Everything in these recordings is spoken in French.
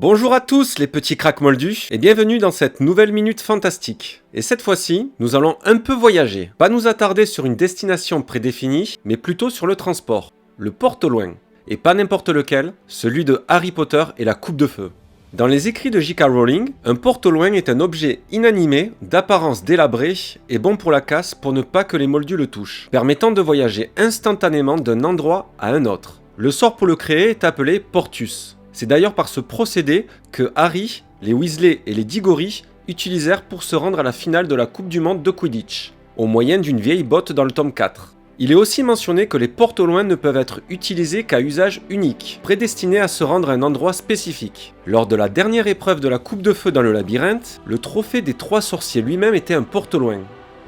Bonjour à tous les petits cracks moldus et bienvenue dans cette nouvelle minute fantastique. Et cette fois-ci, nous allons un peu voyager. Pas nous attarder sur une destination prédéfinie, mais plutôt sur le transport. Le porte-au-loin. Et pas n'importe lequel, celui de Harry Potter et la coupe de feu. Dans les écrits de J.K. Rowling, un porte-au-loin est un objet inanimé, d'apparence délabrée et bon pour la casse pour ne pas que les moldus le touchent, permettant de voyager instantanément d'un endroit à un autre. Le sort pour le créer est appelé Portus. C'est d'ailleurs par ce procédé que Harry, les Weasley et les Diggory utilisèrent pour se rendre à la finale de la Coupe du Monde de Quidditch, au moyen d'une vieille botte dans le tome 4. Il est aussi mentionné que les porte-au-loin ne peuvent être utilisés qu'à usage unique, prédestinés à se rendre à un endroit spécifique. Lors de la dernière épreuve de la Coupe de Feu dans le labyrinthe, le trophée des 3 sorciers lui-même était un porte-au-loin,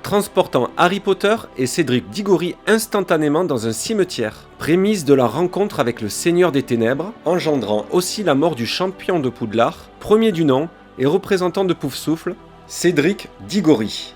transportant Harry Potter et Cédric Diggory instantanément dans un cimetière, prémisse de la rencontre avec le Seigneur des Ténèbres, engendrant aussi la mort du champion de Poudlard, premier du nom et représentant de Poufsouffle, Cédric Diggory.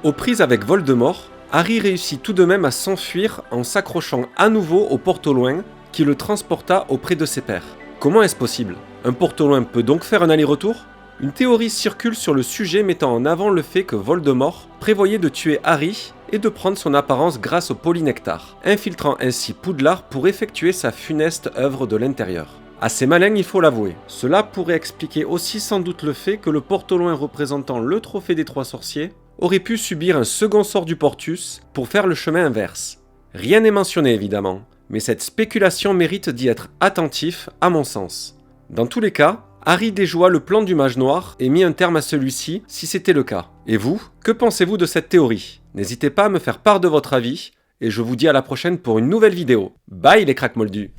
Aux prises avec Voldemort, Harry réussit tout de même à s'enfuir en s'accrochant à nouveau au porte-au-loin qui le transporta auprès de ses pairs. Comment est-ce possible? Un porte-au-loin peut donc faire un aller-retour? Une théorie circule sur le sujet mettant en avant le fait que Voldemort prévoyait de tuer Harry et de prendre son apparence grâce au polynectar, infiltrant ainsi Poudlard pour effectuer sa funeste œuvre de l'intérieur. Assez malin, il faut l'avouer. Cela pourrait expliquer aussi sans doute le fait que le porte-au-loin représentant le trophée des 3 sorciers aurait pu subir un second sort du Portus pour faire le chemin inverse. Rien n'est mentionné évidemment, mais cette spéculation mérite d'y être attentif à mon sens. Dans tous les cas, Harry déjoua le plan du mage noir et mit un terme à celui-ci si c'était le cas. Et vous, que pensez-vous de cette théorie? N'hésitez pas à me faire part de votre avis, et je vous dis à la prochaine pour une nouvelle vidéo. Bye les cracks moldus!